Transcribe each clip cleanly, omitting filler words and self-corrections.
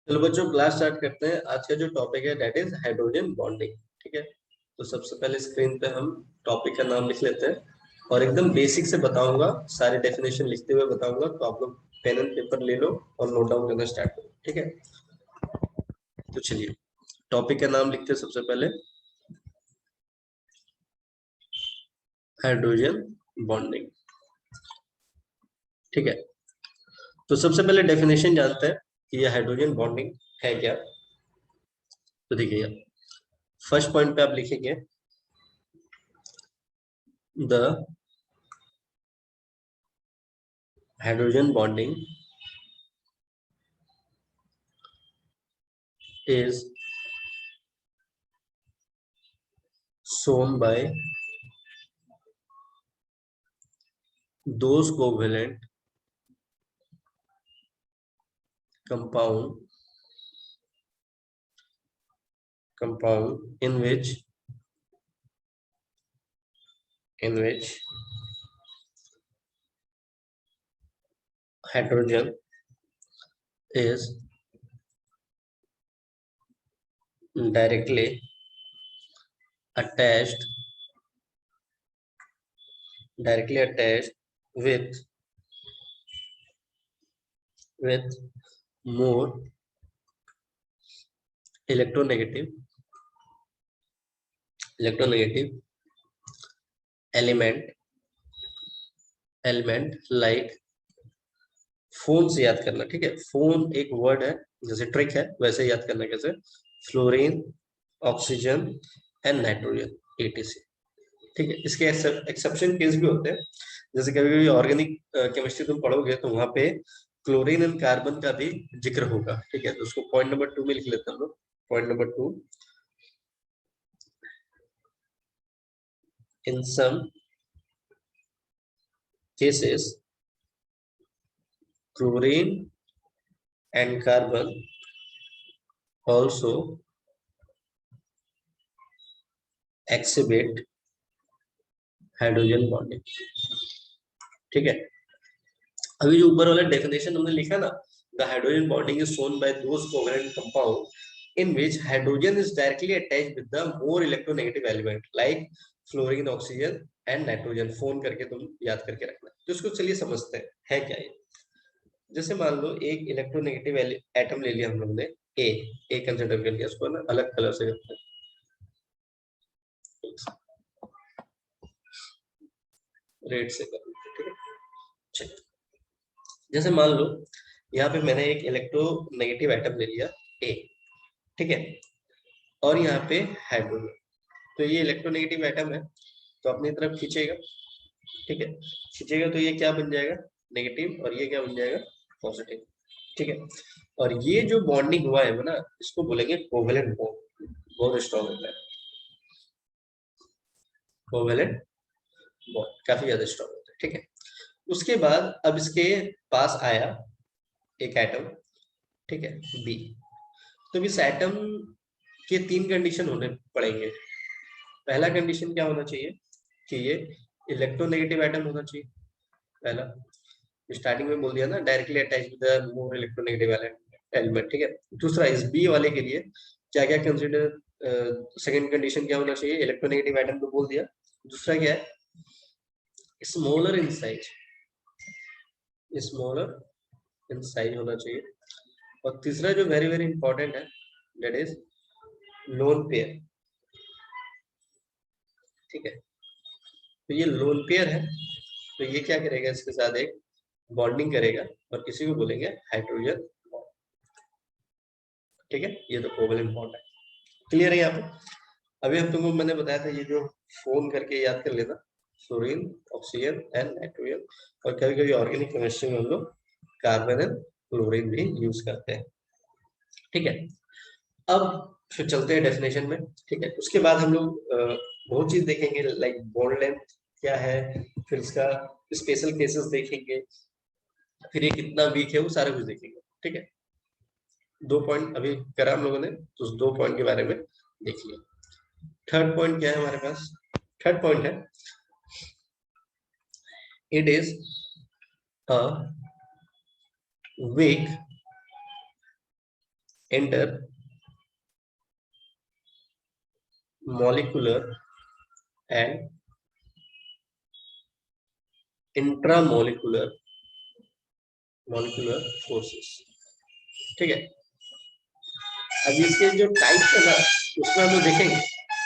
चलो बच्चों class start करते हैं। आज का जो टॉपिक है दैट इज हाइड्रोजन बॉन्डिंग। ठीक है, तो सबसे पहले स्क्रीन पे हम टॉपिक का नाम लिख लेते हैं और एकदम बेसिक से बताऊंगा, सारी डेफिनेशन लिखते हुए बताऊंगा, तो आप लोग पेन एंड पेपर ले लो और नोट डाउन करना स्टार्ट करो। ठीक है, तो चलिए टॉपिक का नाम लिखते हैं सबसे पहले, हाइड्रोजन बॉन्डिंग। ठीक है, तो सबसे पहले डेफिनेशन जानते हैं कि ये हाइड्रोजन बॉन्डिंग है क्या। तो देखिए फर्स्ट पॉइंट पे आप लिखेंगे the hydrogen bonding is shown by those covalent compound in which hydrogen is directly attached with more electronegative element like phone से याद करना। ठीक है, फोन एक वर्ड है, जैसे ट्रिक है वैसे याद करना। कैसे? Fluorine, oxygen and nitrogen, etc. ठीक है, इसके एक्सेप्शन केस भी होते हैं, जैसे कभी कभी ऑर्गेनिक केमिस्ट्री तुम पढ़ोगे तो वहां पे क्लोरीन एंड कार्बन का भी जिक्र होगा। ठीक है, तो उसको पॉइंट नंबर 2 में लिख लेते हैं हम लोग। Point number 2, in some cases chlorine and carbon also exhibit hydrogen bonding। ठीक है, अभी जो ऊपर वाला डेफिनेशन हमने लिखा ना, the hydrogen bonding is shown by those covalent compound in which hydrogen is directly attached with the more electronegative element like fluorine, oxygen and nitrogen. Phone करके तुम याद करके रखना। तो इसको चलिए समझते हैं है क्या ये। जैसे मान लो एक इलेक्ट्रोनेगेटिव एटम ले लिया हम लोग ने, ए कंसिडर कर लिया, उसको ना अलग कलर से करते हैं, रेड से कर लेते हैं। ठीक है, चलिए जैसे मान लो यहाँ पे मैंने एक इलेक्ट्रोनेगेटिव एटम ले लिया ए। ठीक है, और यहाँ पे हाइड्रोजन, तो ये इलेक्ट्रोनेगेटिव एटम है तो अपनी तरफ खींचेगा। ठीक है, खींचेगा तो ये क्या बन जाएगा? नेगेटिव, और ये क्या बन जाएगा? पॉजिटिव। ठीक है, और ये जो बॉन्डिंग हुआ है ना, इसको बोलेंगे कोवेलेंट बॉन्ड। बहुत स्ट्रॉन्ग होता है कोवेलेंट बॉन्ड, काफी ज्यादा स्ट्रॉन्ग होता है। ठीक है, उसके बाद अब इसके पास आया एक एटम, ठीक है, बी। तो इस एटम के 3 कंडीशन होने पड़ेंगे। पहला कंडीशन क्या होना चाहिए कि ये इलेक्ट्रोनेगेटिव एटम होना चाहिए, पहला। स्टार्टिंग में बोल दिया ना, directly attach with the more electronegative element. ठीक है, दूसरा इस बी वाले के लिए क्या क्या कंसीडर, सेकंड कंडीशन क्या होना चाहिए? इलेक्ट्रोनेगेटिव एटम तो बोल दिया, दूसरा क्या है? Smaller in size, smaller in size होना चाहिए। और तीसरा जो वेरी वेरी इंपॉर्टेंट है, दैट इज लोन पेयर। ठीक है, तो ये लोन पेयर है, तो ये क्या करेगा? इसके साथ एक बॉन्डिंग करेगा और इसी को बोलेंगे हाइड्रोजन बॉन्ड। ठीक है, ये तो कोवेलेंट बॉन्ड है। क्लियर है यहाँ पे? अभी हम तुमको मैंने बताया था ये जो फोन करके याद कर लेना, फ्लोरीन, ऑक्सीजन एंड नाइट्रोजन। और कभी कभी ऑर्गेनिक केमिस्ट्री में हम लोग कार्बन एंड क्लोरीन भी यूज करते हैं। ठीक है, अब फिर चलते हैं डेफिनेशन में। ठीक है, उसके बाद हम लोग बहुत चीज देखेंगे, लाइक बॉन्ड लेंथ क्या है, फिर इसका स्पेशल केसेस देखेंगे, फिर ये कितना वीक है, वो सारा कुछ देखेंगे। ठीक है, 2 पॉइंट अभी करा हम लोगों ने, तो उस 2 पॉइंट के बारे में देख लिया। थर्ड पॉइंट क्या है हमारे पास? थर्ड पॉइंट है it is a weak inter molecular and intramolecular molecular forces. ठीक है, अब इसके जो टाइप्स है ना उसमें हम लोग देखेंगे,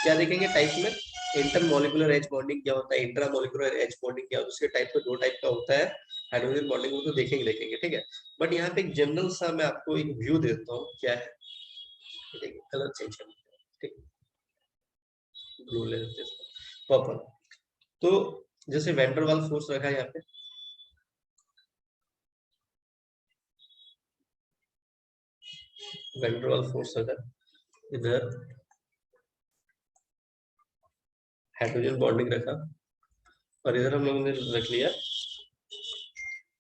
क्या देखेंगे टाइप में, इंटर मॉलिक्यूलर एच बॉन्डिंग क्या होता है, इंट्रा मॉलिक्यूलर एच बॉन्डिंग क्या होता है, उसके टाइप में दो टाइप का होता है हाइड्रोजन बॉन्डिंग, वो तो देखेंगे। ठीक है, बट यहाँ पे एक जनरल सा मैं आपको एक व्यू देता हूँ क्या है, देखिए कलर चेंज करते हैं, ठीक, ब्लू ले लेते हैं, पर्पल। तो जैसे वैंडरवाल फोर्स रखा है यहाँ पे, वैंडरवाल फोर्स रखा इधर, हाइड्रोजन बॉन्डिंग रखा, और इधर हम लोगों ने रख लिया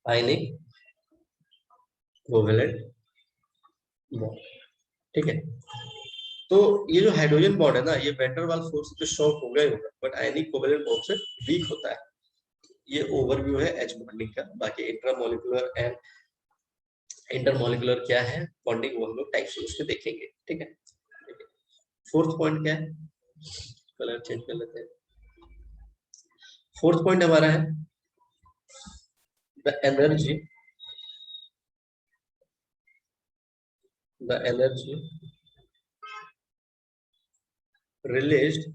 आयनिक कोवेलेंट बॉन्ड। ठीक है, तो ये जो हाइड्रोजन बॉन्ड है ना, ये वैंडरवाल फोर्स से स्ट्रॉन्ग होगा ही होगा, बट आयनिक कोवेलेंट बॉन्ड से वीक होता है। ये ओवरव्यू है एच बॉन्डिंग का। बाकी इंट्रामोलिकुलर एंड इंटरमोलिकुलर क्या है बॉन्डिंग, वो हम लोग टाइप्स उसके देखेंगे। ठीक है, फोर्थ पॉइंट क्या है, कलर चेंज कर लेते हैं। फोर्थ पॉइंट हमारा है the energy released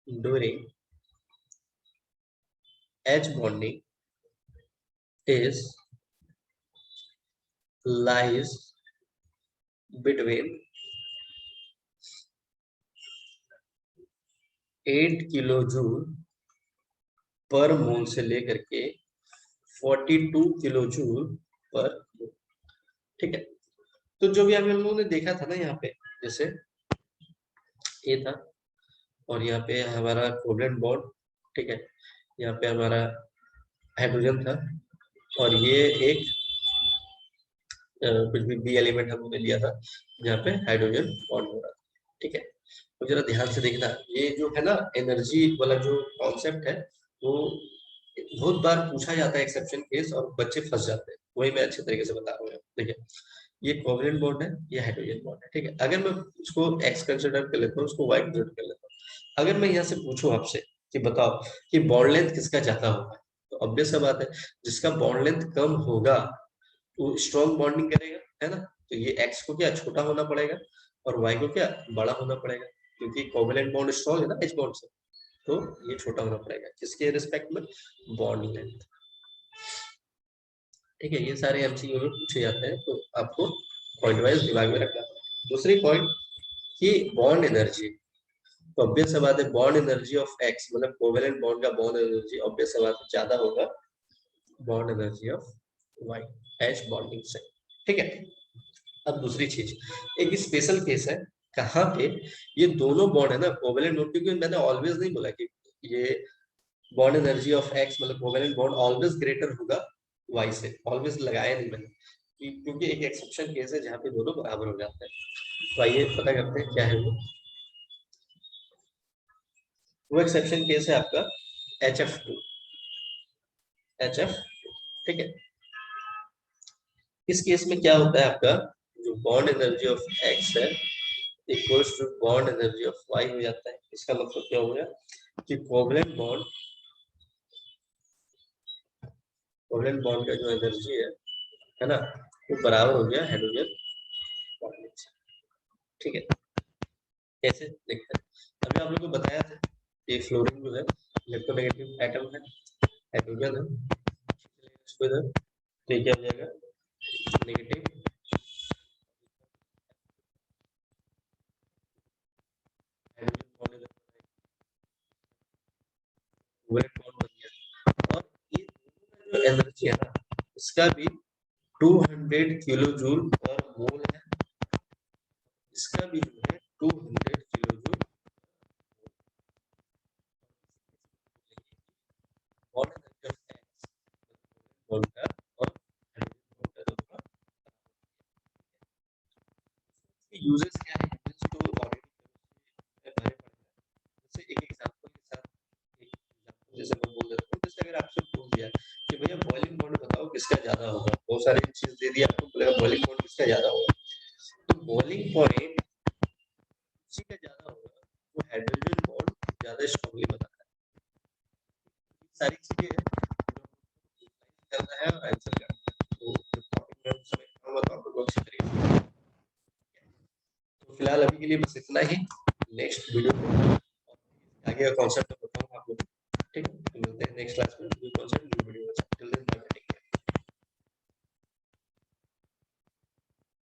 during H bonding is lies between 8 kilo joule per mole से लेकर के 42 किलो जूल पर मोल। ठीक है, तो जो भी अभी हम लोगों ने देखा था ना यहाँ पे, जैसे ये था, और यहाँ पे हमारा कोवलेंट बॉन्ड, ठीक है, यहाँ पे हमारा हाइड्रोजन था, और ये एक कुछ भी बी एलिमेंट हम लोगों ने लिया था जहाँ पे हाइड्रोजन बॉन्ड हो रहा था। ठीक है, तो जरा ध्यान से देखना, ये जो है ना एनर्जी वाला जो कॉन्सेप्ट है, वो बहुत बार पूछा जाता है एक्सेप्शन केस, और बच्चे फंस जाते हैं, वही मैं अच्छे तरीके से बता रहा हूँ। देखिए, ये कोवलेंट बॉन्ड है, ये हाइड्रोजन बॉन्ड है। ठीक है, अगर मैं उसको एक्स कंसिडर कर लेता हूँ, उसको वाई कंसिडर कर लेता हूँ, अगर मैं यहाँ से पूछूं आपसे कि बताओ कि बॉन्ड लेंथ किसका ज्यादा होगा, तो ऑब्वियस सा बात है, जिसका बॉन्ड लेंथ कम होगा वो स्ट्रॉन्ग बॉन्डिंग करेगा, है ना। तो ये एक्स को क्या छोटा होना पड़ेगा, और वाई को क्या बड़ा होना पड़ेगा, क्योंकि कोवलेंट बॉन्ड स्ट्रॉन्ग है ना एच बॉन्ड से, तो ये छोटा होना पड़ेगा किसके रिस्पेक्ट में, बॉन्ड लेंथ। ठीक है, ये सारे एमसीक्यू में पूछे जाते हैं, तो आपको पॉइंट वाइज दिमाग में रखना है। दूसरी पॉइंट कि बॉन्ड एनर्जी, तो ऑब्वियस सा बात है बॉन्ड एनर्जी ऑफ एक्स मतलब कोवेलेंट बॉन्ड का बॉन्ड एनर्जी ऑब्वियस सा बात ज्यादा होगा bond energy of Y H bonding से। ठीक है, अब दूसरी चीज, एक स्पेशल केस है, कहाँ पे ये दोनों बॉन्ड है ना कोवेलेंट बॉन्ड, क्योंकि मैंने ऑलवेज नहीं बोला कि ये बॉन्ड एनर्जी ऑफ एक्स मतलब कोवेलेंट बॉन्ड ऑलवेज ग्रेटर होगा वाई से, ऑलवेज लगाया नहीं मैंने, क्योंकि एक एक्सेप्शन केस है जहाँ पे दोनों बराबर हो जाते हैं। तो आइए पता करते हैं क्या है वो एक्सेप्शन केस है आपका HF2। ठीक है, इस केस में क्या होता है आपका जो बॉन्ड एनर्जी ऑफ एक्स है equals to bond energy of Y हो जाता है। इसका मतलब क्या हो गया कि कोवलेंट बॉन्ड का जो एनर्जी है ना, वो बराबर हो गया हाइड्रोजन बॉन्ड से। ठीक है, कैसे देखते हैं, अभी आप लोगों को बताया था ये फ्लोरीन जो है इलेक्ट्रोनेगेटिव एटम है, हाइड्रोजन है, इसको इधर तो क्या हो जाएगा नेगेटिव, और ये जो एनर्जी है ना इसका भी 200 किलो जूल पर मोल है, इसका भी जो है 200 किलो जूल और यूजेस क्या है, तो ऑलरेडी भरे पड़े हैं। जैसे एक एग्जांपल के साथ एक एग्जांपल जैसे मैं बोल देता हूँ, जैसे अगर आपसे पूछ दिया कि भैया बॉइलिंग पॉइंट बताओ किसका ज्यादा होगा, होगा, बहुत सारी चीज दे दी आपको, बोलेगा बॉइलिंग पॉइंट किसका ज्यादा होगा, तो बॉइलिंग पॉइंट किसी का ज्यादा होगा वो हाइड्रोजन बॉन्ड ज्यादा स्ट्रांगली बताता है। सारी चीजें हैं करना है और आंसर करना है, तो टॉपिक में समझ तो आप लोग अच्छी तरीके से। तो फिलहाल अभी के लिए बस इतना ही, नेक्स्ट वीडियो में आगे का कॉन्सेप्ट बताऊंगा आप लोग, ठीक है, मिलते हैं नेक्स्ट क्लास में।